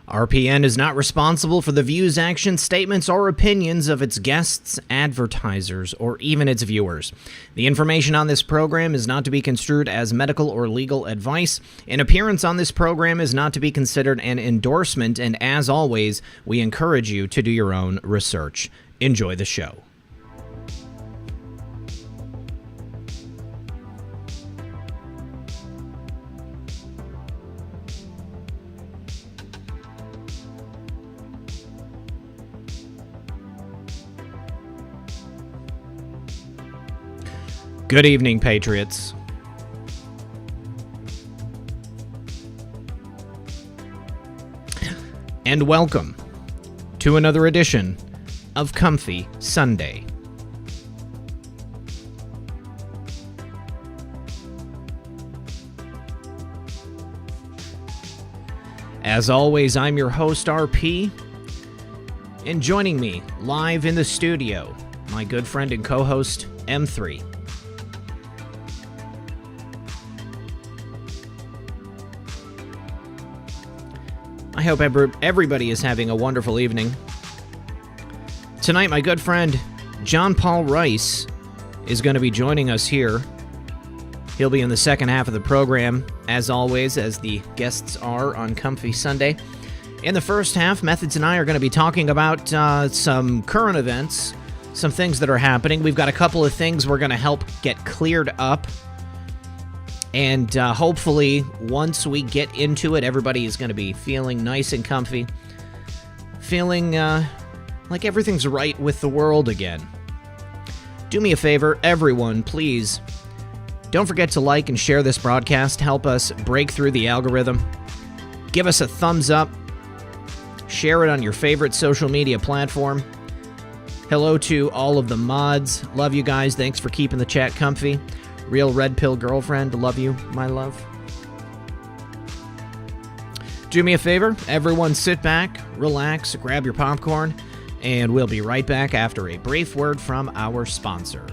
RPN is not responsible for the views, actions, statements, or opinions of its guests, advertisers, or even its viewers. The information on this program is not to be construed as medical or legal advice. An appearance on this program is not to be considered an endorsement, and as always, we encourage you to do your own research. Enjoy the show. Good evening, Patriots. And welcome to another edition of Comfy Sunday. As always, I'm your host, RP, and joining me live in the studio, my good friend and co-host, M3. I hope everybody is having a wonderful evening. Tonight, my good friend, John Paul Rice, is going to be joining us here. He'll be in the second half of the program, as always, as the guests are on Comfy Sunday. In the first half, Methods and I are going to be talking about some current events, some things that are happening. We've got a couple of things we're going to help get cleared up. And hopefully, once we get into it, everybody is going to be feeling nice and comfy, feeling like everything's right with the world again. Do me a favor, everyone, please. Don't forget to like and share this broadcast. Help us break through the algorithm. Give us a thumbs up. Share it on your favorite social media platform. Hello to all of the mods. Love you guys. Thanks for keeping the chat comfy. Real Red Pill Girlfriend, love you, my love. Do me a favor, everyone sit back, relax, grab your popcorn, and we'll be right back after a brief word from our sponsor.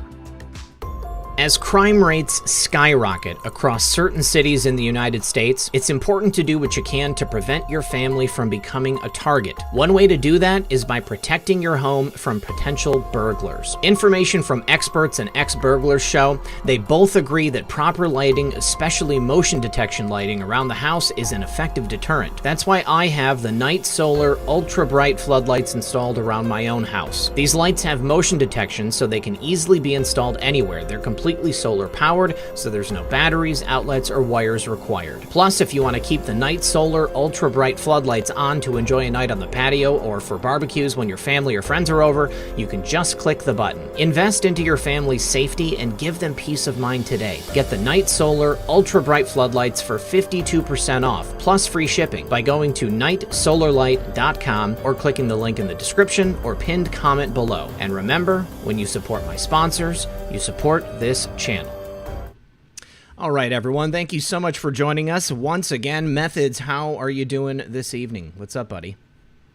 As crime rates skyrocket across certain cities in the United States, it's important to do what you can to prevent your family from becoming a target. One way to do that is by protecting your home from potential burglars. Information from experts and ex-burglars show they both agree that proper lighting, especially motion detection lighting around the house, is an effective deterrent. That's why I have the Night Solar Ultra Bright floodlights installed around my own house. These lights have motion detection so they can easily be installed anywhere. They're completely solar powered, so there's no batteries, outlets, or wires required. Plus, if you want to keep the Night Solar Ultra Bright floodlights on to enjoy a night on the patio or for barbecues when your family or friends are over, you can just click the button. Invest into your family's safety and give them peace of mind today. Get the Night Solar Ultra Bright floodlights for 52% off, plus free shipping by going to nightsolarlight.com or clicking the link in the description or pinned comment below. And remember, when you support my sponsors, you support this channel. All right, everyone. Thank you so much for joining us. Once again, Methods, how are you doing this evening? What's up, buddy?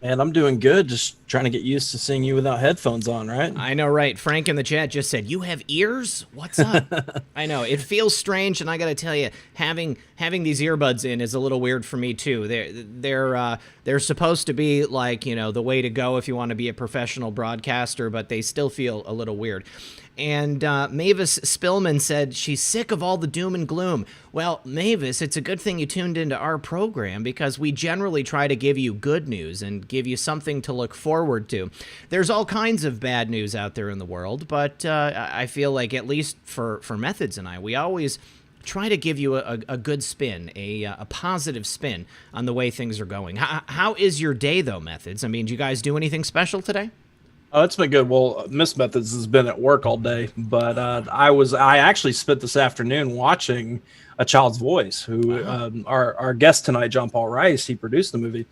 Man, I'm doing good. Just trying to get used to seeing you without headphones on, right? I know, right? Frank in the chat just said, "You have ears? What's up?" I know. It feels strange, and I got to tell you, having these earbuds in is a little weird for me too. They're supposed to be like, you know, the way to go if you want to be a professional broadcaster, but they still feel a little weird. And Mavis Spillman said she's sick of all the doom and gloom. Well, Mavis, it's a good thing you tuned into our program because we generally try to give you good news and give you something to look forward to. There's all kinds of bad news out there in the world, but I feel like at least for Methods and I, we always try to give you a good spin, a positive spin on the way things are going. How is your day, though, Methods? I mean, do you guys do anything special today? Oh, it's been good. Well, Miss Methods has been at work all day, but I actually spent this afternoon watching A Child's Voice, who our guest tonight, John Paul Rice, he produced the movie,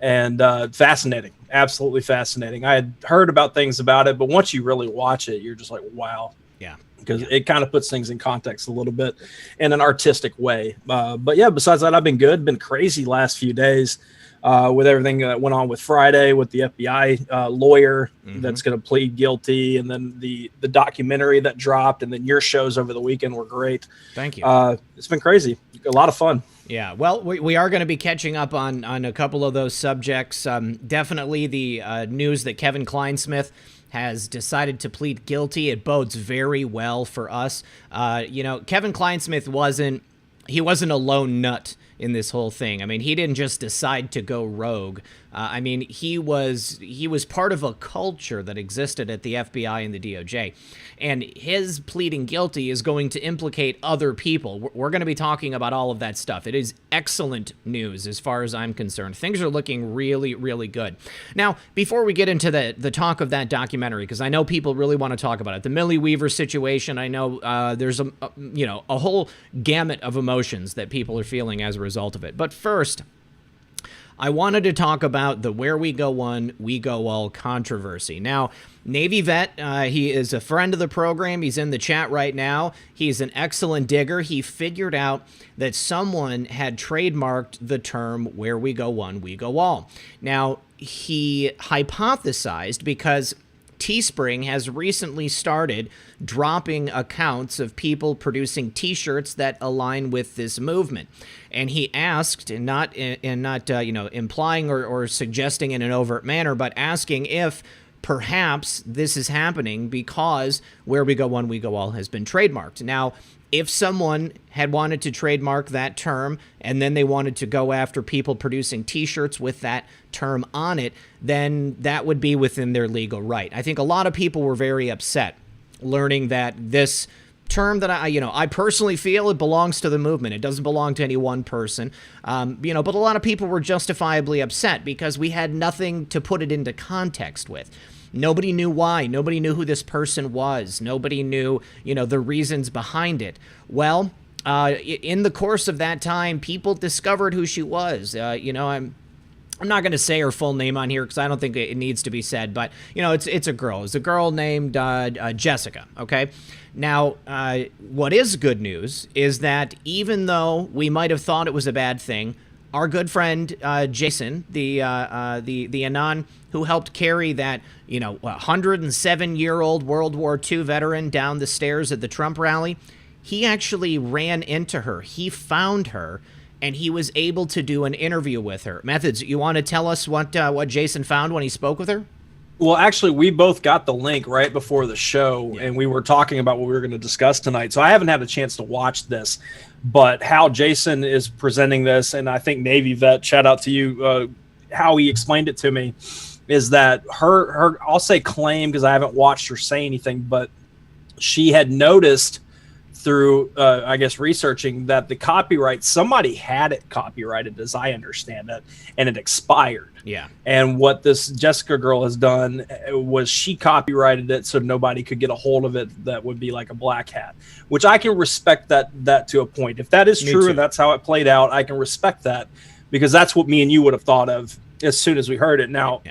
and fascinating, absolutely fascinating. I had heard about things about it, but once you really watch it, you're just like, wow. Yeah. Because it kind of puts things in context a little bit in an artistic way. But yeah, besides that, I've been good, been crazy last few days. With everything that went on with Friday, with the FBI lawyer that's going to plead guilty, and then the documentary that dropped, and then your shows over the weekend were great. Thank you. It's been crazy, a lot of fun. Yeah, well, we are going to be catching up on a couple of those subjects. Definitely the news that Kevin Kleinsmith has decided to plead guilty. It bodes very well for us. Kevin Kleinsmith wasn't a lone nut in this whole thing. I mean, he didn't just decide to go rogue. He was part of a culture that existed at the FBI and the DOJ, and his pleading guilty is going to implicate other people. We're going to be talking about all of that stuff. It is excellent news as far as I'm concerned. Things are looking really, really good. Now, before we get into the talk of that documentary, because I know people really want to talk about it, the Millie Weaver situation, I know there's a whole gamut of emotions that people are feeling as a result of it. But first, I wanted to talk about the Where We Go One, We Go All controversy. Now, Navy vet, he is a friend of the program. He's in the chat right now. He's an excellent digger. He figured out that someone had trademarked the term Where We Go One, We Go All. Now, he hypothesized because Teespring has recently started dropping accounts of people producing T-shirts that align with this movement, and he asked, and not implying or suggesting in an overt manner, but asking if perhaps this is happening because Where We Go One, We Go All has been trademarked. Now, if someone had wanted to trademark that term and then they wanted to go after people producing T-shirts with that term on it, then that would be within their legal right. I think a lot of people were very upset learning that this term that I personally feel it belongs to the movement. It doesn't belong to any one person, but a lot of people were justifiably upset because we had nothing to put it into context with. Nobody knew why. Nobody knew who this person was. Nobody knew, the reasons behind it. Well, in the course of that time, people discovered who she was. I'm not going to say her full name on here because I don't think it needs to be said, but, it's a girl. It's a girl named Jessica, okay? Now, what is good news is that even though we might have thought it was a bad thing, our good friend Jason, the Anon who helped carry that 107-year-old World War II veteran down the stairs at the Trump rally, he actually ran into her. He found her, and he was able to do an interview with her. Methods, you want to tell us what Jason found when he spoke with her? Well, actually, we both got the link right before the show, and we were talking about what we were going to discuss tonight. So I haven't had a chance to watch this, but how Jason is presenting this, and I think Navy vet, shout out to you, how he explained it to me, is that her I'll say claim because I haven't watched her say anything, but she had noticed through, researching that the copyright, somebody had it copyrighted, as I understand it, and it expired. Yeah. And what this Jessica girl has done was she copyrighted it so nobody could get a hold of it that would be like a black hat, which I can respect that to a point. If that is true and that's how it played out, I can respect that because that's what me and you would have thought of as soon as we heard it. Now,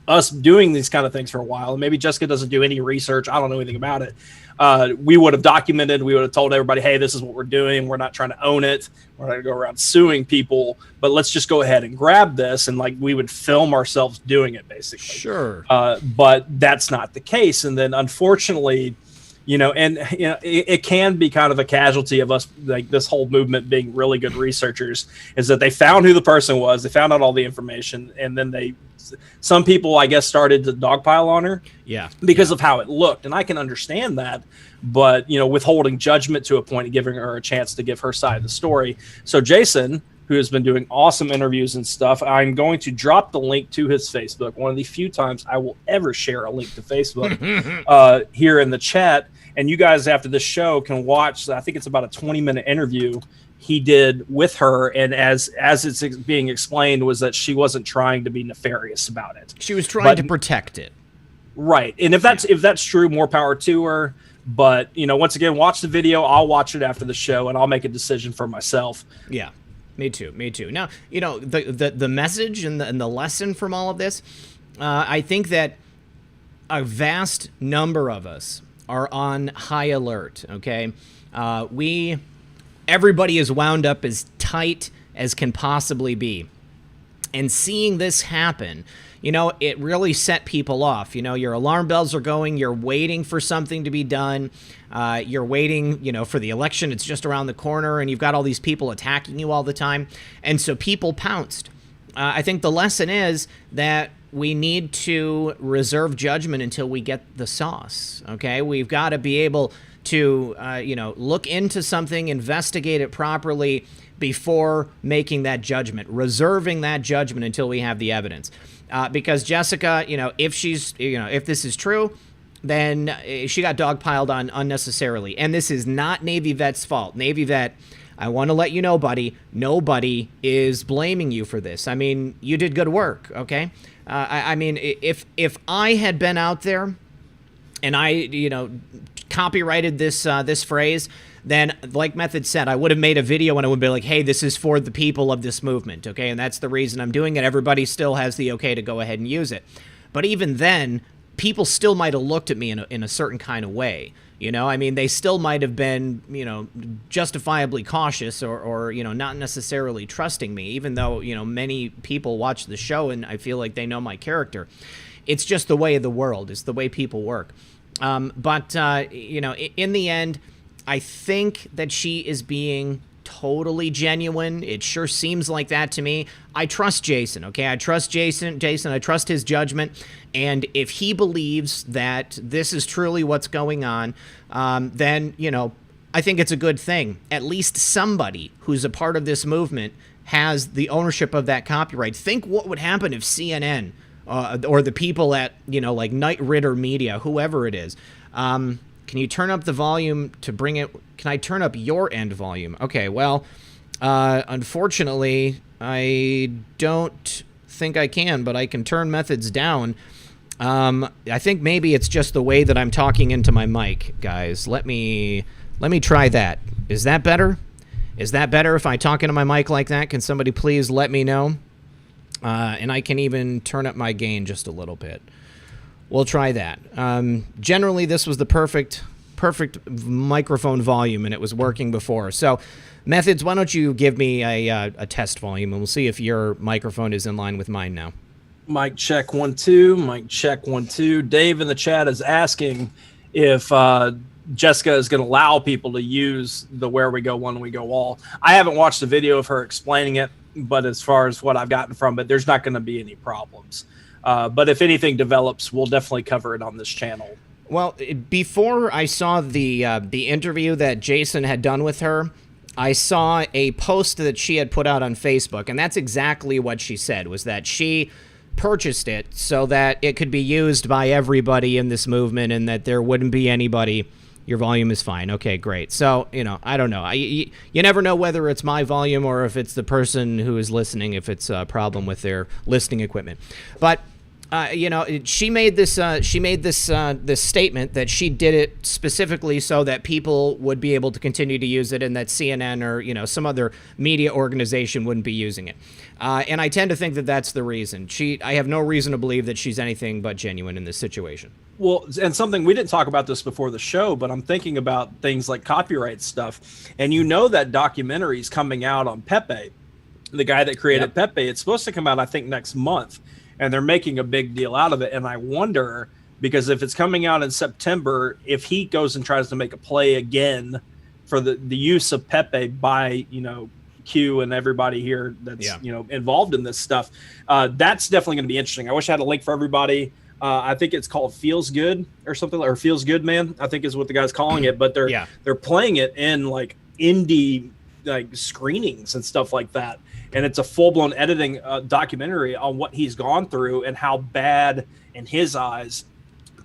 us doing these kind of things for a while, and maybe Jessica doesn't do any research, I don't know anything about it, we would have documented, we would have told everybody, hey, this is what we're doing. We're not trying to own it. We're not going to go around suing people, but let's just go ahead and grab this. And we would film ourselves doing it basically. Sure. But that's not the case. And then unfortunately, it can be kind of a casualty of us, like this whole movement being really good researchers, is that they found who the person was. They found out all the information. And then some people, I guess, started to dogpile on her because of how it looked. And I can understand that, but, withholding judgment to a point and giving her a chance to give her side of the story. So Jason, who has been doing awesome interviews and stuff, I'm going to drop the link to his Facebook. One of the few times I will ever share a link to Facebook here in the chat. And you guys, after this show, can watch, I think it's about a 20-minute interview he did with her, and as it's being explained, was that she wasn't trying to be nefarious about it. She was trying to protect it. Right. And if that's true, more power to her. But, once again, watch the video. I'll watch it after the show, and I'll make a decision for myself. Yeah, me too. Now, the message and the lesson from all of this, I think that a vast number of us are on high alert, okay? Everybody is wound up as tight as can possibly be. And seeing this happen, it really set people off. Your alarm bells are going. You're waiting for something to be done. You're waiting, for the election. It's just around the corner, and you've got all these people attacking you all the time. And so people pounced. I think the lesson is that we need to reserve judgment until we get the sauce, okay? We've got to be able to, look into something, investigate it properly before making that judgment, reserving that judgment until we have the evidence. Because Jessica, if this is true, then she got dogpiled on unnecessarily. And this is not Navy vet's fault. Navy vet, I want to let you know, buddy, nobody is blaming you for this. I mean, you did good work, okay? If I had been out there and I, copyrighted this phrase, then, like Method said, I would have made a video and I would be like, hey, this is for the people of this movement, okay? And that's the reason I'm doing it. Everybody still has the okay to go ahead and use it. But even then, people still might have looked at me in a certain kind of way. They still might have been, justifiably cautious or not necessarily trusting me, even though, many people watch the show and I feel like they know my character. It's just the way of the world. It's the way people work. But in the end, I think that she is being totally genuine. It sure seems like that to me. I trust Jason, okay? I trust Jason, I trust his judgment. And if he believes that this is truly what's going on, then, I think it's a good thing. At least somebody who's a part of this movement has the ownership of that copyright. Think what would happen if CNN or the people at, like Knight Ridder Media, whoever it is, can you turn up the volume to bring it? Can I turn up your end volume? Okay, well, unfortunately, I don't think I can, but I can turn Methods down. I think maybe it's just the way that I'm talking into my mic, guys. Let me try that. Is that better? Is that better if I talk into my mic like that? Can somebody please let me know? And I can even turn up my gain just a little bit. We'll try that. Generally, this was the perfect microphone volume, and it was working before. So, Methods, why don't you give me a test volume, and we'll see if your microphone is in line with mine now. Mic check 1 2. Mic check 1 2. Dave in the chat is asking if Jessica is going to allow people to use the "Where We Go, When We Go All." I haven't watched the video of her explaining it, but as far as what I've gotten from it, there's not going to be any problems. But if anything develops, we'll definitely cover it on this channel. Well, before I saw the interview that Jason had done with her, I saw a post that she had put out on Facebook, and that's exactly what she said, was that she purchased it so that it could be used by everybody in this movement and that there wouldn't be anybody. Your volume is fine. Okay, great. So, I don't know. You never know whether it's my volume or if it's the person who is listening, if it's a problem with their listening equipment. But she made this this statement that she did it specifically so that people would be able to continue to use it and that CNN or some other media organization wouldn't be using it. And I tend to think that that's the reason. I have no reason to believe that she's anything but genuine in this situation. Well, and something we didn't talk about this before the show, but I'm thinking about things like copyright stuff. And that documentary is coming out on Pepe, the guy that created Pepe. It's supposed to come out, I think, next month. And they're making a big deal out of it. And I wonder, because if it's coming out in September, if he goes and tries to make a play again for the use of Pepe by, Q and everybody here that's, involved in this stuff, that's definitely going to be interesting. I wish I had a link for everybody. I think it's called Feels Good or something, or Feels Good Man, I think is what the guy's calling it. But they're playing it in like indie like screenings and stuff like that. And it's a full-blown editing documentary on what he's gone through and how bad, in his eyes,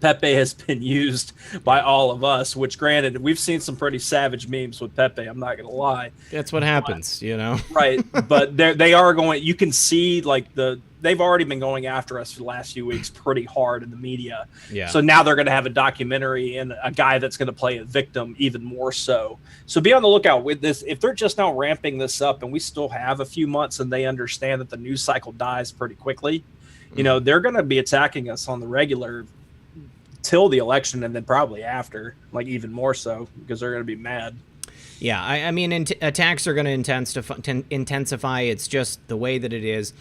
Pepe has been used by all of us, which, granted, we've seen some pretty savage memes with Pepe, I'm not going to lie. That's what happens, Right, but they are going, you can see, like, they've already been going after us for the last few weeks pretty hard in the media. Yeah. So now they're going to have a documentary and a guy that's going to play a victim even more so. So be on the lookout with this. If they're just now ramping this up and we still have a few months and they understand that the news cycle dies pretty quickly, they're going to be attacking us on the regular till the election and then probably after, like even more so, because they're going to be mad. Yeah, I mean, attacks are going to intensify. It's just the way that it is.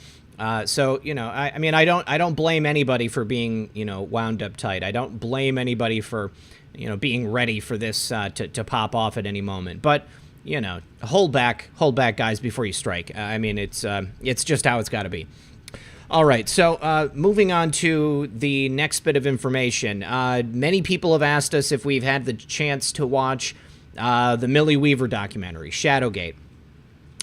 So, you know, I mean, I don't blame anybody for being, you know, wound up tight. I don't blame anybody for, you know, being ready for this to pop off at any moment. But, you know, hold back, guys, before you strike. I mean, it's just how it's got to be. All right, so moving on to the next bit of information. Many people have asked us if we've had the chance to watch the Millie Weaver documentary, Shadowgate.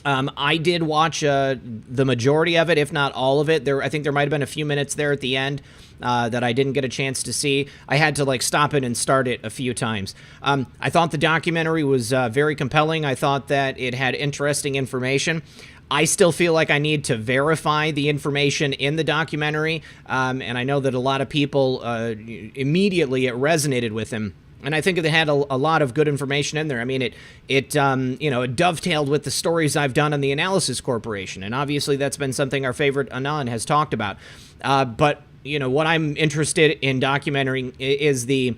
I did watch the majority of it, if not all of it. I think there might have been a few minutes there at the end that I didn't get a chance to see. I had to like stop it and start it a few times. I thought the documentary was very compelling. I thought that it had interesting information. I still feel like I need to verify the information in the documentary, and I know that a lot of people immediately it resonated with them. And I think it had a lot of good information in there. I mean, it dovetailed with the stories I've done on the Analysis Corporation, and obviously that's been something our favorite Anand has talked about. But you know what I'm interested in documenting is the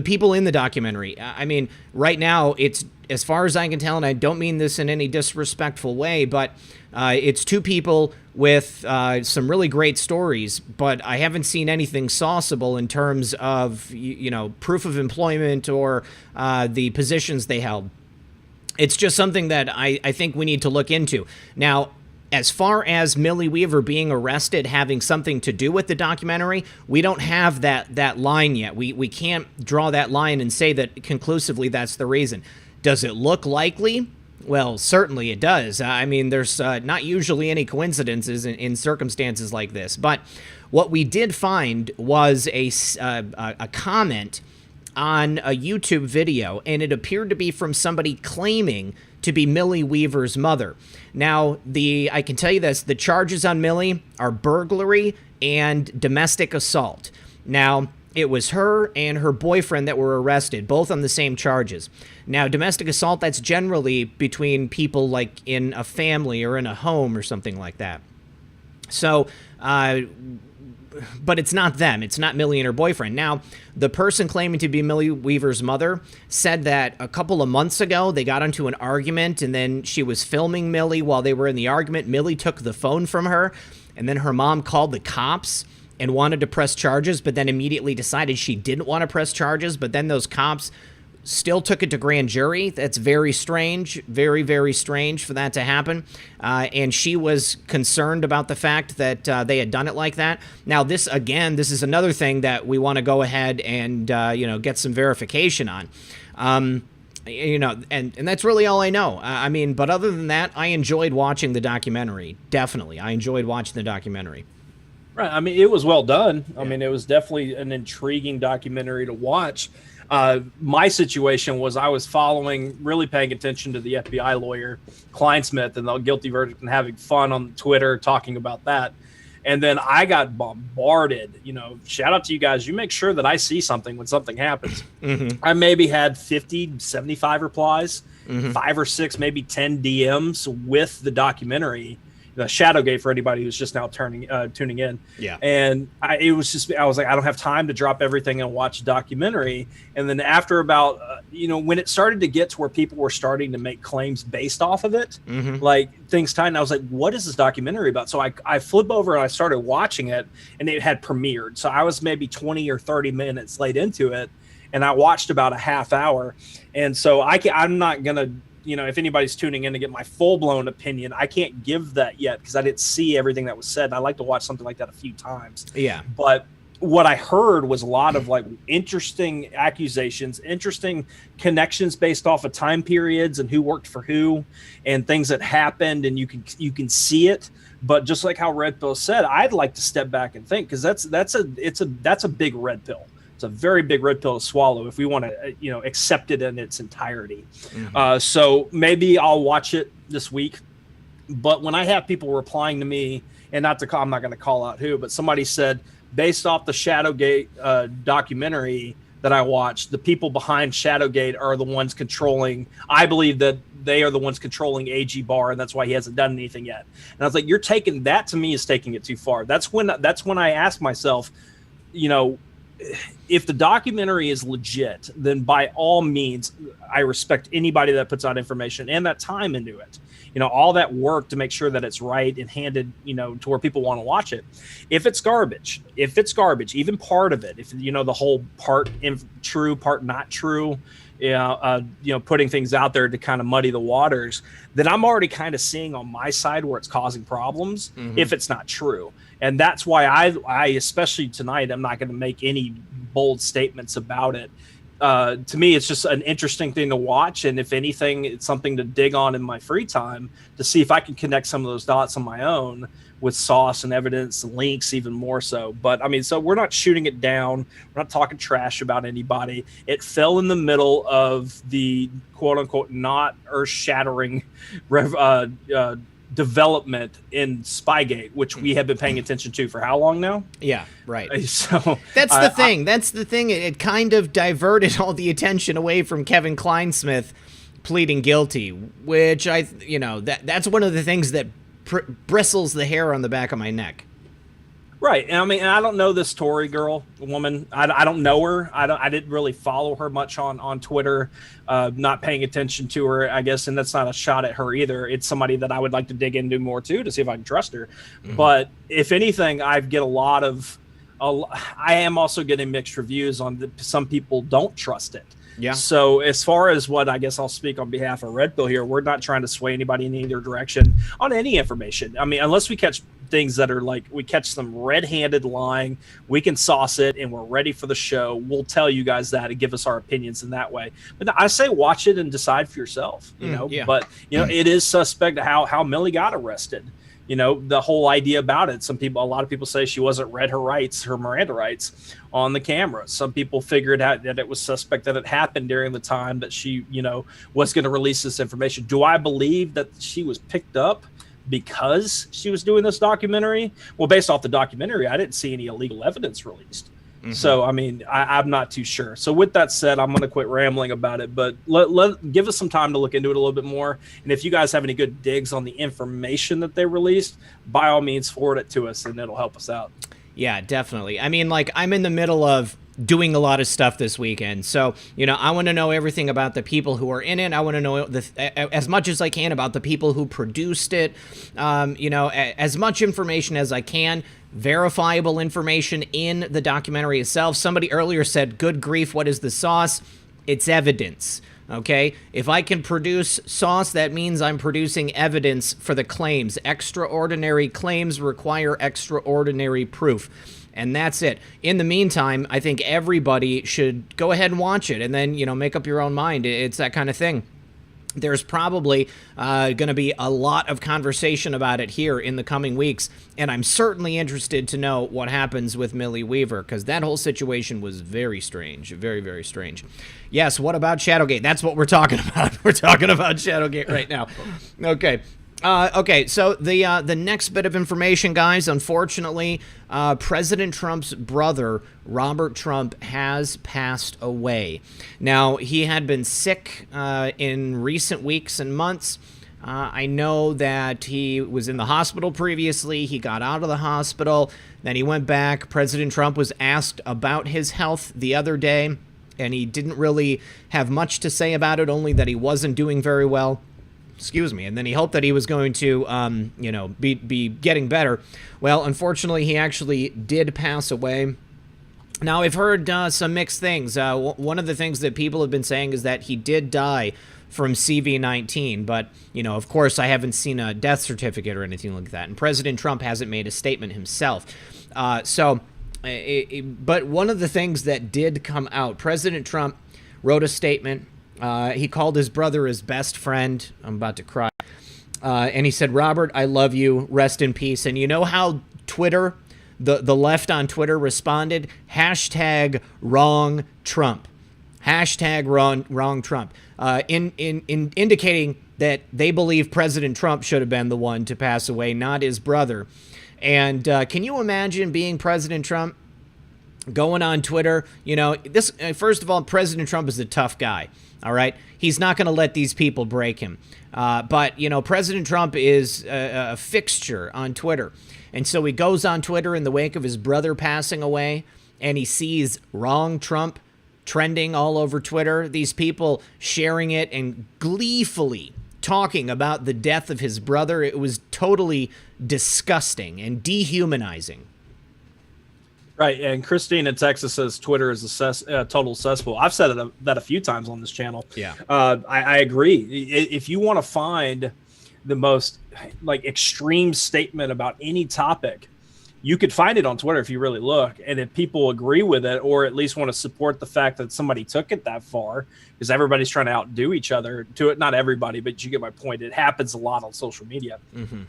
people in the documentary. I mean, right now it's, as far as I can tell, and I don't mean this in any disrespectful way, but it's two people with some really great stories, but I haven't seen anything sauceable in terms of, you know, proof of employment or the positions they held. It's just something that I think we need to look into. Now, as far as Millie Weaver being arrested having something to do with the documentary, we don't have that line yet. We can't draw that line and say that conclusively that's the reason. Does it look likely? Well, certainly it does. I mean, there's not usually any coincidences in circumstances like this. But what we did find was a comment on a YouTube video, and it appeared to be from somebody claiming to be Millie Weaver's mother. Now, I can tell you this, the charges on Millie are burglary and domestic assault. Now, it was her and her boyfriend that were arrested, both on the same charges. Now, domestic assault, that's generally between people like in a family or in a home or something like that. So, but it's not them. It's not Millie and her boyfriend. Now, the person claiming to be Millie Weaver's mother said that a couple of months ago, they got into an argument, and then she was filming Millie while they were in the argument. Millie took the phone from her, and then her mom called the cops and wanted to press charges, but then immediately decided she didn't want to press charges, but then those cops still took it to grand jury. That's very strange, very, very strange for that to happen. And she was concerned about the fact that they had done it like that. Now, this is another thing that we want to go ahead and, get some verification on. And that's really all I know. I mean, but other than that, I enjoyed watching the documentary. Definitely. I enjoyed watching the documentary. Right. I mean, it was well done. Yeah. I mean, it was definitely an intriguing documentary to watch. My situation was I was really paying attention to the FBI lawyer, Kleinsmith, and the guilty verdict and having fun on Twitter talking about that. And then I got bombarded. You know, shout out to you guys. You make sure that I see something when something happens. Mm-hmm. I maybe had 50, 75 replies, 5 or 6, maybe 10 DMs with the documentary. The Shadowgate for anybody who's just now tuning in. Yeah. And I was like, I don't have time to drop everything and watch a documentary. And then after about, when it started to get to where people were starting to make claims based off of it, like things tied, and I was like, what is this documentary about? So I flip over and I started watching it, and it had premiered. So I was maybe 20 or 30 minutes late into it, and I watched about a half hour. And so I'm not going to, if anybody's tuning in to get my full-blown opinion, I can't give that yet because I didn't see everything that was said. And I like to watch something like that a few times. Yeah. But what I heard was a lot of like interesting accusations, interesting connections based off of time periods and who worked for who and things that happened, and you can see it. But just like how Red Pill said, I'd like to step back and think, because that's a big red pill. It's a very big red pill to swallow if we want to, accept it in its entirety. So maybe I'll watch it this week. But when I have people replying to me, and I'm not going to call out who, but somebody said, based off the Shadowgate documentary that I watched, the people behind Shadowgate are the ones controlling. I believe that they are the ones controlling AG Barr, and that's why he hasn't done anything yet. And I was like, that to me is taking it too far. That's when I ask myself, if the documentary is legit, then by all means, I respect anybody that puts out information and that time into it. all that work to make sure that it's right and handed, to where people want to watch it. If it's garbage, even part of it, if, the whole part true, part not true, putting things out there to kind of muddy the waters, then I'm already kind of seeing on my side where it's causing problems if it's not true. And that's why I especially tonight, I'm not going to make any bold statements about it. To me, it's just an interesting thing to watch. And if anything, it's something to dig on in my free time to see if I can connect some of those dots on my own with sauce and evidence and links, even more so. But I mean, so we're not shooting it down. We're not talking trash about anybody. It fell in the middle of the quote unquote not earth shattering development in Spygate, which we have been paying attention to for how long now? Yeah, right. So that's the thing. That's the thing. It kind of diverted all the attention away from Kevin Kleinsmith pleading guilty, which that's one of the things that bristles the hair on the back of my neck. Right. And I mean, and I don't know this Tory woman. I don't know her. I didn't really follow her much on Twitter, not paying attention to her, I guess. And that's not a shot at her either. It's somebody that I would like to dig into more too, to see if I can trust her. But if anything, I get I am also getting mixed reviews on some people don't trust it. Yeah. So as far as what I guess I'll speak on behalf of Red Pill here, we're not trying to sway anybody in either direction on any information. I mean, unless we catch things that are like, we catch them red-handed lying, we can sauce it and we're ready for the show. We'll tell you guys that and give us our opinions in that way. But I say watch it and decide for yourself, Yeah. But, it is suspect how Millie got arrested. The whole idea about it. A lot of people say she wasn't read her Miranda rights on the camera. Some people figured out that it was suspect that it happened during the time that she, was going to release this information. Do I believe that she was picked up because she was doing this documentary? Well, based off the documentary, I didn't see any illegal evidence released. So, I mean, I'm not too sure. So with that said, I'm going to quit rambling about it, but give us some time to look into it a little bit more. And if you guys have any good digs on the information that they released, by all means, forward it to us and it'll help us out. Yeah, definitely. I mean, I'm in the middle of doing a lot of stuff this weekend. So, I want to know everything about the people who are in it. I want to know as much as I can about the people who produced it. As much information as I can. Verifiable information in the documentary itself. Somebody earlier said, good grief, what is the sauce? It's evidence. Okay? If I can produce sauce, that means I'm producing evidence for the claims. Extraordinary claims require extraordinary proof. And that's it. In the meantime, I think everybody should go ahead and watch it and then, make up your own mind. It's that kind of thing. There's probably going to be a lot of conversation about it here in the coming weeks, and I'm certainly interested to know what happens with Millie Weaver, because that whole situation was very strange, very, very strange. Yes, what about Shadowgate? That's what we're talking about. We're talking about Shadowgate right now. Okay. So the next bit of information, guys, unfortunately, President Trump's brother, Robert Trump, has passed away. Now, he had been sick in recent weeks and months. I know that he was in the hospital previously. He got out of the hospital. Then he went back. President Trump was asked about his health the other day, and he didn't really have much to say about it, only that he wasn't doing very well. Excuse me. And then he hoped that he was going to, be getting better. Well, unfortunately, he actually did pass away. Now, I've heard some mixed things. One of the things that people have been saying is that he did die from CV-19. But, of course, I haven't seen a death certificate or anything like that. And President Trump hasn't made a statement himself. But one of the things that did come out, President Trump wrote a statement. He called his brother his best friend. I'm about to cry. And he said, Robert, I love you. Rest in peace. And you know how Twitter, the left on Twitter responded? Hashtag wrong Trump. Hashtag wrong Trump. Indicating that they believe President Trump should have been the one to pass away, not his brother. And can you imagine being President Trump? Going on Twitter, first of all, President Trump is a tough guy. All right. He's not going to let these people break him. But President Trump is a fixture on Twitter. And so he goes on Twitter in the wake of his brother passing away, and he sees wrong Trump trending all over Twitter. These people sharing it and gleefully talking about the death of his brother. It was totally disgusting and dehumanizing. Right, and Christine in Texas says Twitter is a total cesspool. I've said that a few times on this channel. Yeah, I agree. If you want to find the most like extreme statement about any topic, you could find it on Twitter if you really look. And if people agree with it, or at least want to support the fact that somebody took it that far, because everybody's trying to outdo each other to it. Not everybody, but you get my point. It happens a lot on social media. Mm-hmm.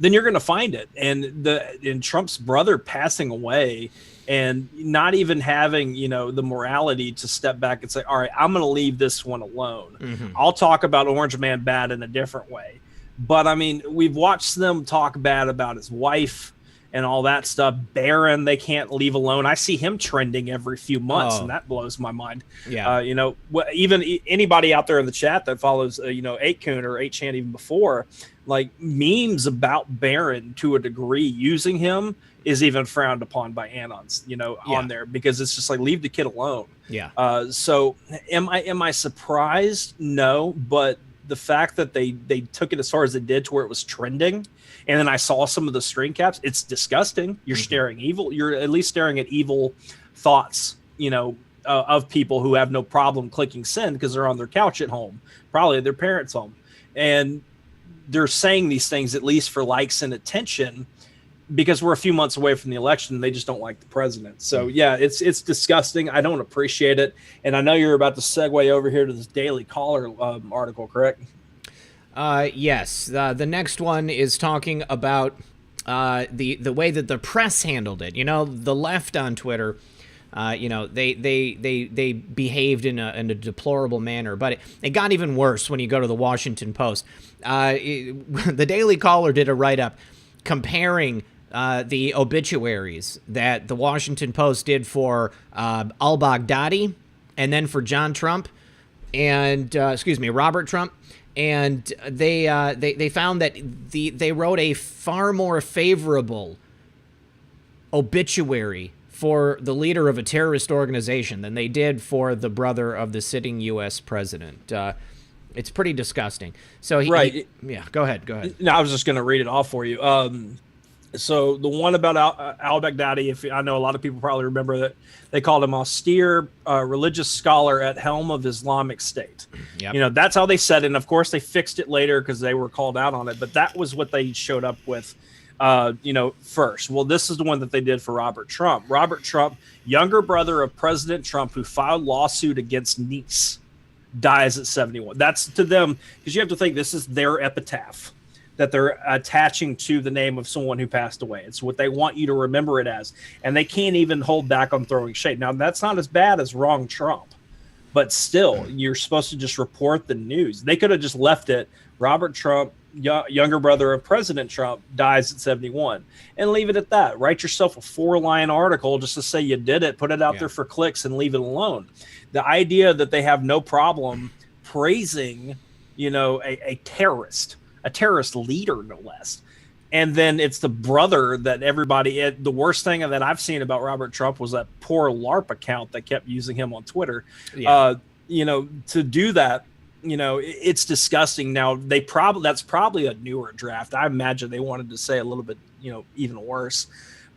Then you're going to find it. And in Trump's brother passing away and not even having, the morality to step back and say, all right, I'm going to leave this one alone. Mm-hmm. I'll talk about Orange Man bad in a different way. But I mean, we've watched them talk bad about his wife and all that stuff. Barron, they can't leave alone. I see him trending every few months, and that blows my mind. Yeah. Even anybody out there in the chat that follows, 8kun or 8chan even before, like memes about Barron to a degree, using him is even frowned upon by Anons, on there, because it's just like, leave the kid alone. Yeah. So am I surprised? No, but the fact that they took it as far as they did to where it was trending, and then I saw some of the screen caps, it's disgusting. You're staring evil. You're at least staring at evil thoughts, of people who have no problem clicking send because they're on their couch at home, probably at their parents' home. And they're saying these things at least for likes and attention, because we're a few months away from the election. They just don't like the president. So yeah, it's disgusting. I don't appreciate it. And I know you're about to segue over here to this Daily Caller article, correct? Yes. The next one is talking about the way that the press handled it. The left on Twitter, they behaved in a deplorable manner, but it got even worse when you go to the Washington Post. The Daily Caller did a write-up comparing the obituaries that the Washington Post did for al-Baghdadi and then for John Trump and Robert Trump. And they found that they wrote a far more favorable obituary for the leader of a terrorist organization than they did for the brother of the sitting U.S. president. It's pretty disgusting. So go ahead. No, I was just going to read it off for you. So the one about al-Baghdadi, I know a lot of people probably remember that they called him austere religious scholar at helm of Islamic State. Yep. That's how they said it. And of course they fixed it later because they were called out on it. But that was what they showed up with, first. Well, this is the one that they did for Robert Trump. Robert Trump, younger brother of President Trump, who filed lawsuit against niece, dies at 71. That's to them, because you have to think this is their epitaph that they're attaching to the name of someone who passed away. It's what they want you to remember it as. And they can't even hold back on throwing shade. Now, that's not as bad as wrong Trump, but still, you're supposed to just report the news. They could have just left it, Robert Trump, younger brother of President Trump, dies at 71, and leave it at that. Write yourself a 4-line article just to say you did it, put it out there for clicks, and leave it alone. The idea that they have no problem praising, a terrorist leader, no less. And then it's the brother that everybody, the worst thing that I've seen about Robert Trump was that poor LARP account that kept using him on Twitter. Yeah. To do that, it's disgusting. Now that's probably a newer draft. I imagine they wanted to say a little bit, even worse,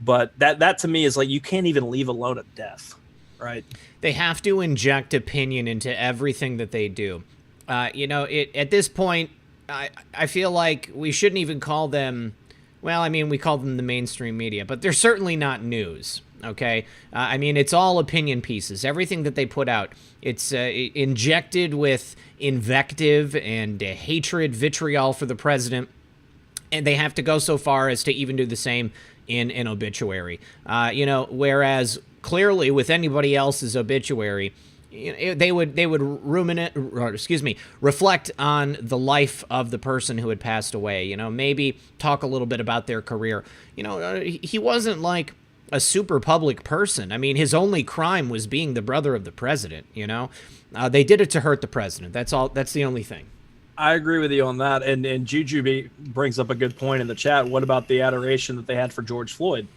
but that to me is like, you can't even leave alone a death, right? They have to inject opinion into everything that they do. At this point, I feel like we shouldn't even call them, we call them the mainstream media, but they're certainly not news, okay? It's all opinion pieces. Everything that they put out, it's injected with invective and hatred, vitriol for the president, and they have to go so far as to even do the same in an obituary. Whereas clearly with anybody else's obituary, they would reflect on the life of the person who had passed away. Maybe talk a little bit about their career. He wasn't like a super public person. His only crime was being the brother of the president. They did it to hurt the president. That's all. That's the only thing. I agree with you on that. And Juju brings up a good point in the chat. What about the adoration that they had for George Floyd?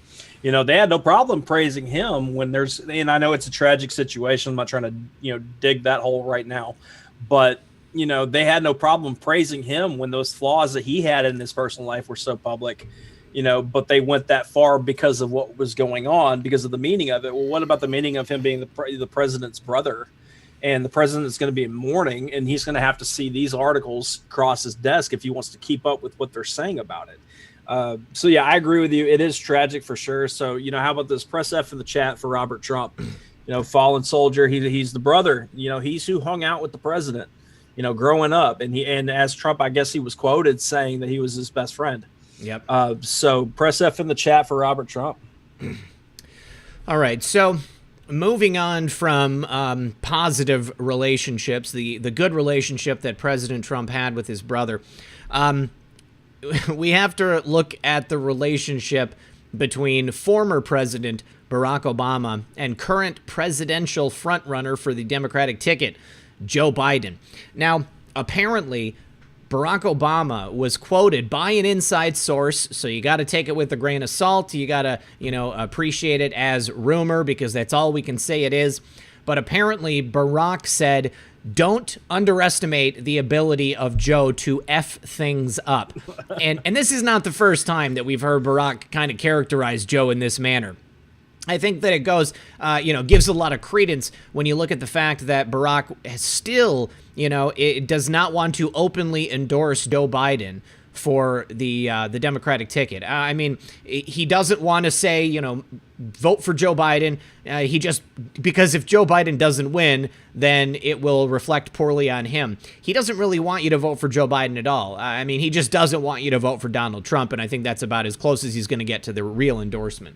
They had no problem praising him and I know it's a tragic situation. I'm not trying to, dig that hole right now, but they had no problem praising him when those flaws that he had in his personal life were so public, but they went that far because of what was going on, because of the meaning of it. Well, what about the meaning of him being the president's brother? And the president is going to be in mourning, and he's going to have to see these articles cross his desk if he wants to keep up with what they're saying about it. So, yeah, I agree with you. It is tragic for sure. So, how about this? Press F in the chat for Robert Trump. Fallen soldier. He's the brother. He's who hung out with the president, growing up. And as Trump, I guess he was quoted saying that he was his best friend. Yep. So press F in the chat for Robert Trump. All right. So moving on from positive relationships, the good relationship that President Trump had with his brother, we have to look at the relationship between former President Barack Obama and current presidential frontrunner for the Democratic ticket, Joe Biden. Now, apparently, Barack Obama was quoted by an inside source, so you got to take it with a grain of salt. You got to, appreciate it as rumor, because that's all we can say it is. But apparently, Barack said, "Don't underestimate the ability of Joe to F things up." And this is not the first time that we've heard Barack kind of characterize Joe in this manner. I think that it goes, gives a lot of credence when you look at the fact that Barack still, it does not want to openly endorse Joe Biden for the Democratic ticket. I mean, he doesn't want to say, vote for Joe Biden. Because if Joe Biden doesn't win, then it will reflect poorly on him. He doesn't really want you to vote for Joe Biden at all. I mean, he just doesn't want you to vote for Donald Trump, and I think that's about as close as he's going to get to the real endorsement.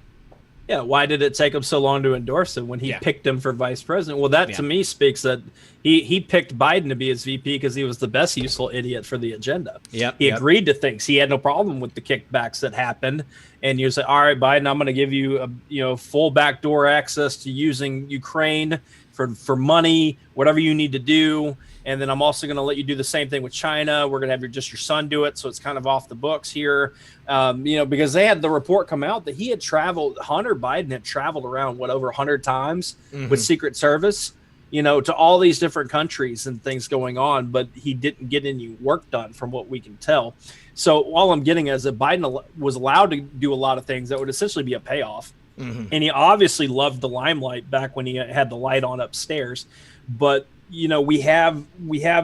Yeah, why did it take him so long to endorse him when he picked him for vice president? Well, that to me speaks that he picked Biden to be his VP because he was the best useful idiot for the agenda. He agreed to things. He had no problem with the kickbacks that happened. And you say, all right, Biden, I'm going to give you full backdoor access to using Ukraine for money, whatever you need to do. And then I'm also going to let you do the same thing with China. We're going to have your son do it. So it's kind of off the books here, because they had the report come out that Hunter Biden had traveled around, over 100 times with Secret Service, to all these different countries and things going on. But he didn't get any work done from what we can tell. So all I'm getting is that Biden was allowed to do a lot of things that would essentially be a payoff. And he obviously loved the limelight back when he had the light on upstairs. But we have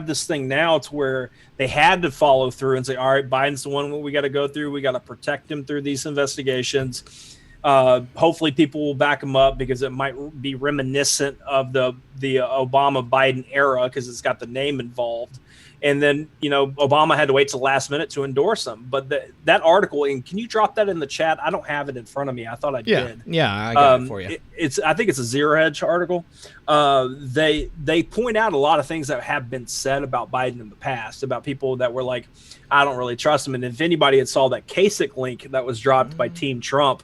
this thing now to where they had to follow through and say, all right, Biden's the one we got to go through. We got to protect him through these investigations. Hopefully people will back him up because it might be reminiscent of the Obama Biden era because it's got the name involved. And then, Obama had to wait till the last minute to endorse him. But that article, and can you drop that in the chat? I don't have it in front of me. I thought I did. Yeah, I got it for you. I think it's a Zero Hedge article. They point out a lot of things that have been said about Biden in the past, about people that were like, I don't really trust him. And if anybody had saw that Kasich link that was dropped by Team Trump,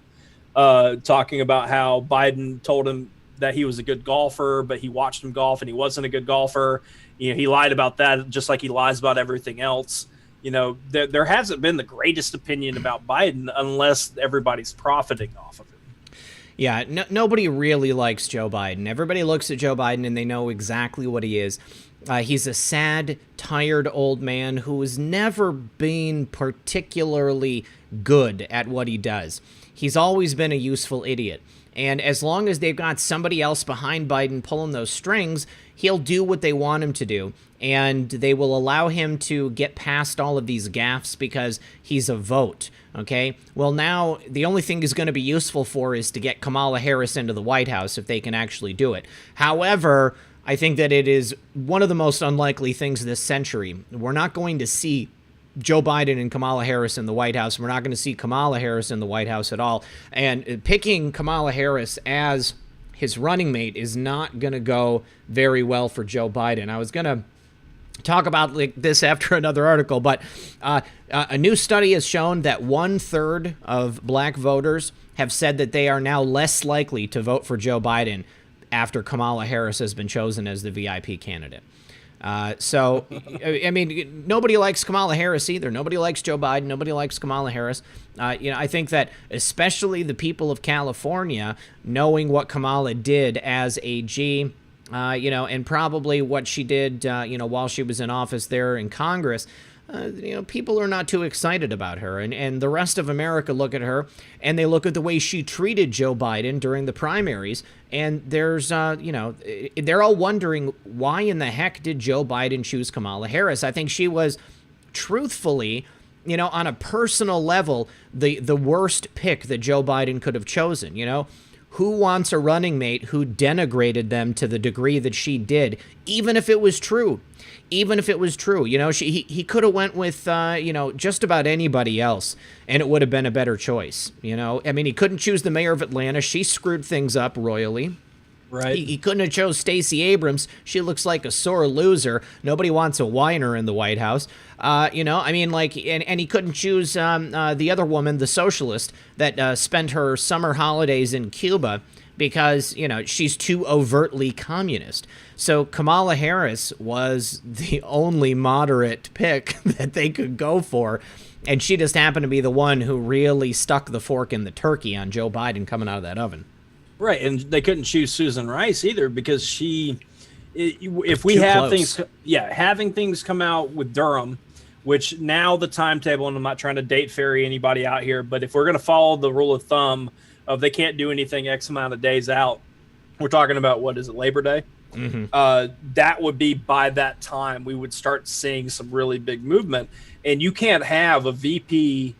talking about how Biden told him that he was a good golfer, but he watched him golf and he wasn't a good golfer. He lied about that just like he lies about everything else. There hasn't been the greatest opinion about Biden unless everybody's profiting off of it. Yeah, nobody really likes Joe Biden. Everybody looks at Joe Biden and they know exactly what he is. He's a sad, tired old man who has never been particularly good at what he does. He's always been a useful idiot. And as long as they've got somebody else behind Biden pulling those strings, he'll do what they want him to do. And they will allow him to get past all of these gaffes because he's a vote. Okay? Well, now the only thing he's going to be useful for is to get Kamala Harris into the White House if they can actually do it. However, I think that it is one of the most unlikely things this century. We're not going to see Joe Biden and Kamala Harris in the White House. We're not going to see Kamala Harris in the White House at all. And picking Kamala Harris as his running mate is not going to go very well for Joe Biden. I was going to talk about this after another article, but a new study has shown that 1/3 of black voters have said that they are now less likely to vote for Joe Biden after Kamala Harris has been chosen as the VIP candidate. So, I mean, nobody likes Kamala Harris either. Nobody likes Joe Biden. Nobody likes Kamala Harris. I think that especially the people of California, knowing what Kamala did as AG, and probably what she did, while she was in office there in Congress. People are not too excited about her. And the rest of America look at her and they look at the way she treated Joe Biden during the primaries. And there's, they're all wondering, why in the heck did Joe Biden choose Kamala Harris? I think she was, truthfully, on a personal level, the worst pick that Joe Biden could have chosen. Who wants a running mate who denigrated them to the degree that she did, even if it was true? Even if it was true, he could have went with, just about anybody else, and it would have been a better choice. He couldn't choose the mayor of Atlanta. She screwed things up royally. Right. He couldn't have chose Stacey Abrams. She looks like a sore loser. Nobody wants a whiner in the White House. And he couldn't choose the other woman, the socialist, that spent her summer holidays in Cuba because, she's too overtly communist. So Kamala Harris was the only moderate pick that they could go for. And she just happened to be the one who really stuck the fork in the turkey on Joe Biden coming out of that oven. Right, and they couldn't choose Susan Rice either because having things come out with Durham, which now the timetable, and I'm not trying to date ferry anybody out here, but if we're going to follow the rule of thumb of they can't do anything X amount of days out, we're talking about, what is it, Labor Day? Mm-hmm. That would be by that time we would start seeing some really big movement, and you can't have a VP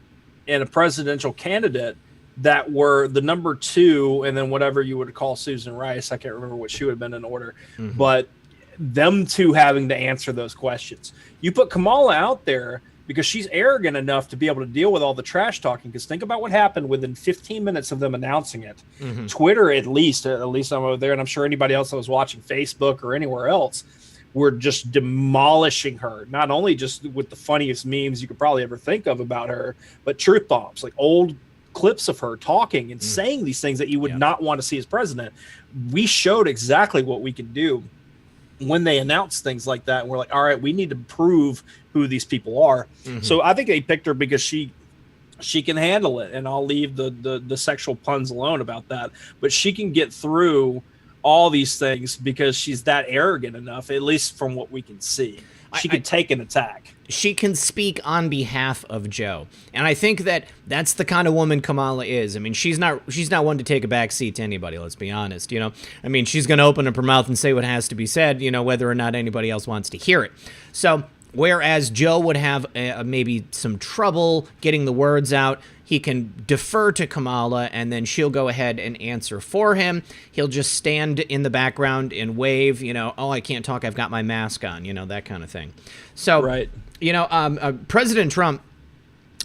and a presidential candidate that were the number two, and then whatever you would call Susan Rice. I can't remember what she would have been in order, but them two having to answer those questions. You put Kamala out there because she's arrogant enough to be able to deal with all the trash talking. Because think about what happened within 15 minutes of them announcing it. Mm-hmm. Twitter, at least I'm over there, and I'm sure anybody else that was watching Facebook or anywhere else, were just demolishing her. Not only just with the funniest memes you could probably ever think of about her, but truth bombs, like old clips of her talking and saying these things that you would not want to see as president. We showed exactly what we can do when they announce things like that. And we're like, all right, we need to prove who these people are. Mm-hmm. So I think they picked her because she can handle it. And I'll leave the sexual puns alone about that. But she can get through all these things because she's that arrogant enough, at least from what we can see. She can take an attack. She can speak on behalf of Joe. And I think that's the kind of woman Kamala is. She's not one to take a back seat to anybody, let's be honest. She's going to open up her mouth and say what has to be said, whether or not anybody else wants to hear it. So whereas Joe would have maybe some trouble getting the words out, he can defer to Kamala, and then she'll go ahead and answer for him. He'll just stand in the background and wave, oh, I can't talk, I've got my mask on, that kind of thing. So, right. President Trump,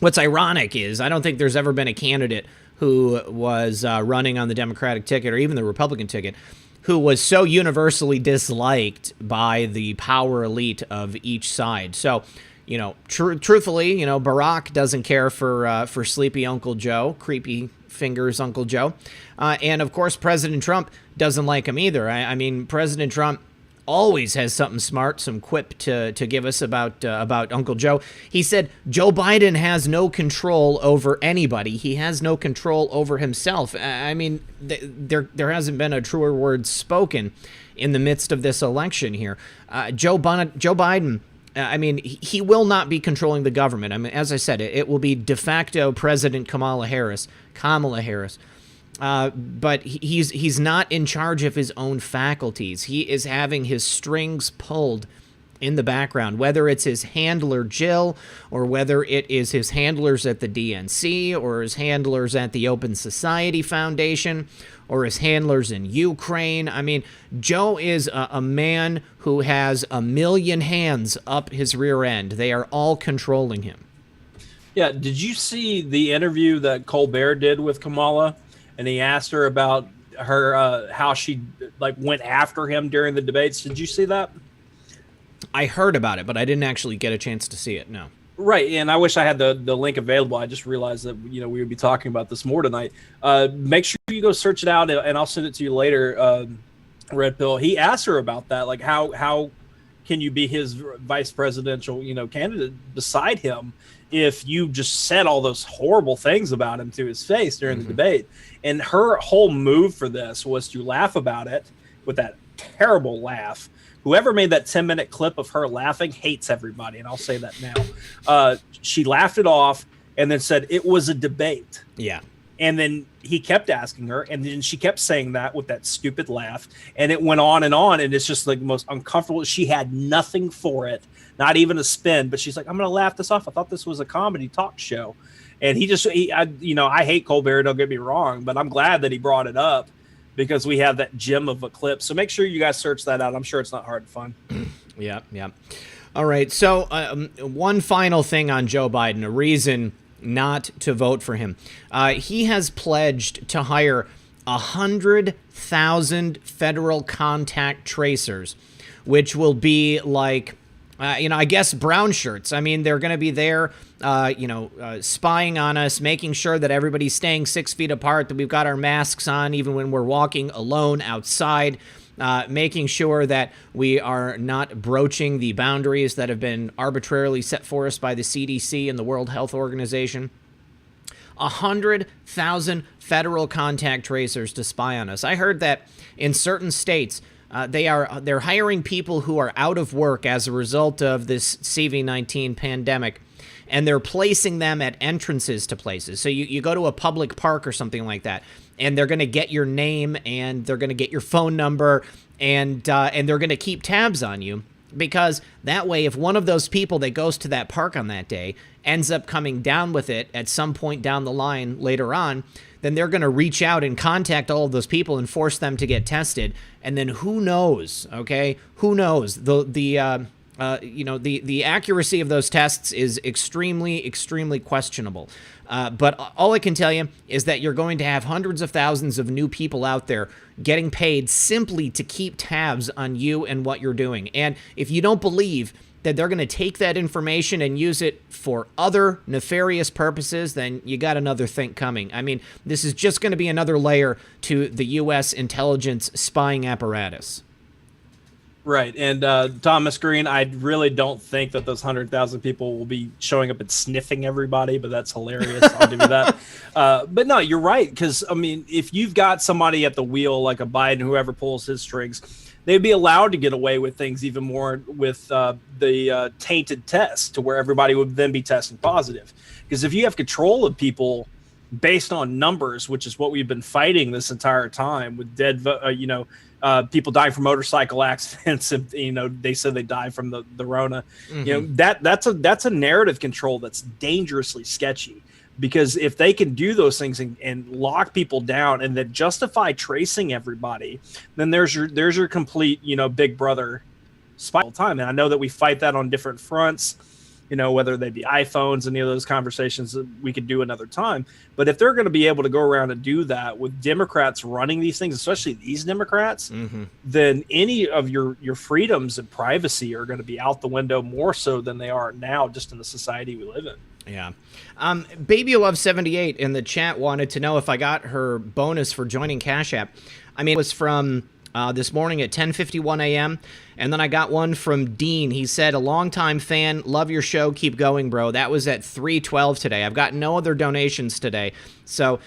what's ironic is I don't think there's ever been a candidate who was running on the Democratic ticket or even the Republican ticket who was so universally disliked by the power elite of each side. So, truthfully, Barack doesn't care for sleepy Uncle Joe, creepy fingers Uncle Joe. And, of course, President Trump doesn't like him either. President Trump always has something smart, some quip to give us about Uncle Joe. He said Joe Biden has no control over anybody. He has no control over himself. There hasn't been a truer word spoken in the midst of this election here. Joe Biden, he will not be controlling the government. As I said, it will be de facto President Kamala Harris. But he's not in charge of his own faculties. He is having his strings pulled in the background, whether it's his handler Jill, or whether it is his handlers at the DNC, or his handlers at the Open Society Foundation, or his handlers in Ukraine. Joe is a man who has a million hands up his rear end. They are all controlling him. Yeah, did you see the interview that Colbert did with Kamala? And he asked her about her how she went after him during the debates. Did you see that? I heard about it, but I didn't actually get a chance to see it. No. Right, and I wish I had the link available. I just realized that we would be talking about this more tonight. Make sure you go search it out, and I'll send it to you later. Red Pill. He asked her about that, like how can you be his vice presidential candidate beside him if you just said all those horrible things about him to his face during the debate. And her whole move for this was to laugh about it with that terrible laugh. Whoever made that 10-minute clip of her laughing hates everybody, and I'll say that now. She laughed it off and then said it was a debate. Yeah. And then he kept asking her, and then she kept saying that with that stupid laugh, and it went on, and it's just like the most uncomfortable. She had nothing for it, not even a spin, but she's like, I'm going to laugh this off. I thought this was a comedy talk show. And I hate Colbert, don't get me wrong, but I'm glad that he brought it up because we have that gem of a clip. So make sure you guys search that out. I'm sure it's not hard to find. Yeah. All right. So one final thing on Joe Biden, a reason not to vote for him. He has pledged to hire 100,000 federal contact tracers, which will be like, I guess brown shirts. I mean, they're going to be there, spying on us, making sure that everybody's staying 6 feet apart, that we've got our masks on, even when we're walking alone outside, making sure that we are not broaching the boundaries that have been arbitrarily set for us by the CDC and the World Health Organization. 100,000 federal contact tracers to spy on us. I heard that in certain states, they're hiring people who are out of work as a result of this CV-19 pandemic, and they're placing them at entrances to places. So you go to a public park or something like that, and they're going to get your name, and they're going to get your phone number, and they're going to keep tabs on you, because that way, if one of those people that goes to that park on that day ends up coming down with it at some point down the line later on, then they're going to reach out and contact all of those people and force them to get tested. And then who knows, okay? Who knows? The accuracy of those tests is extremely, extremely questionable. But all I can tell you is that you're going to have hundreds of thousands of new people out there getting paid simply to keep tabs on you and what you're doing. And if you don't believe that they're going to take that information and use it for other nefarious purposes, then you got another think coming. I mean, this is just going to be another layer to the U.S. intelligence spying apparatus. Right. And Thomas Green, I really don't think that those 100,000 people will be showing up and sniffing everybody, but that's hilarious. I'll give you that. But no, you're right. Because, I mean, if you've got somebody at the wheel like a Biden, whoever pulls his strings, they'd be allowed to get away with things even more with the tainted test, to where everybody would then be testing positive. Because if you have control of people based on numbers, which is what we've been fighting this entire time with dead, people dying from motorcycle accidents, and they said they died from the Rona. Mm-hmm. That's a narrative control that's dangerously sketchy. Because if they can do those things and lock people down and then justify tracing everybody, then there's your complete, big brother spy all the time. And I know that we fight that on different fronts, whether they be iPhones, any of those conversations that we could do another time. But if they're going to be able to go around and do that with Democrats running these things, especially these Democrats, mm-hmm. then any of your freedoms and privacy are going to be out the window more so than they are now, just in the society we live in. Yeah. Baby Love 78 in the chat wanted to know if I got her bonus for joining Cash App. I mean, it was from this morning at 10:51 a.m. And then I got one from Dean. He said, a longtime fan, love your show, keep going, bro. That was at 3:12 today. I've got no other donations today. So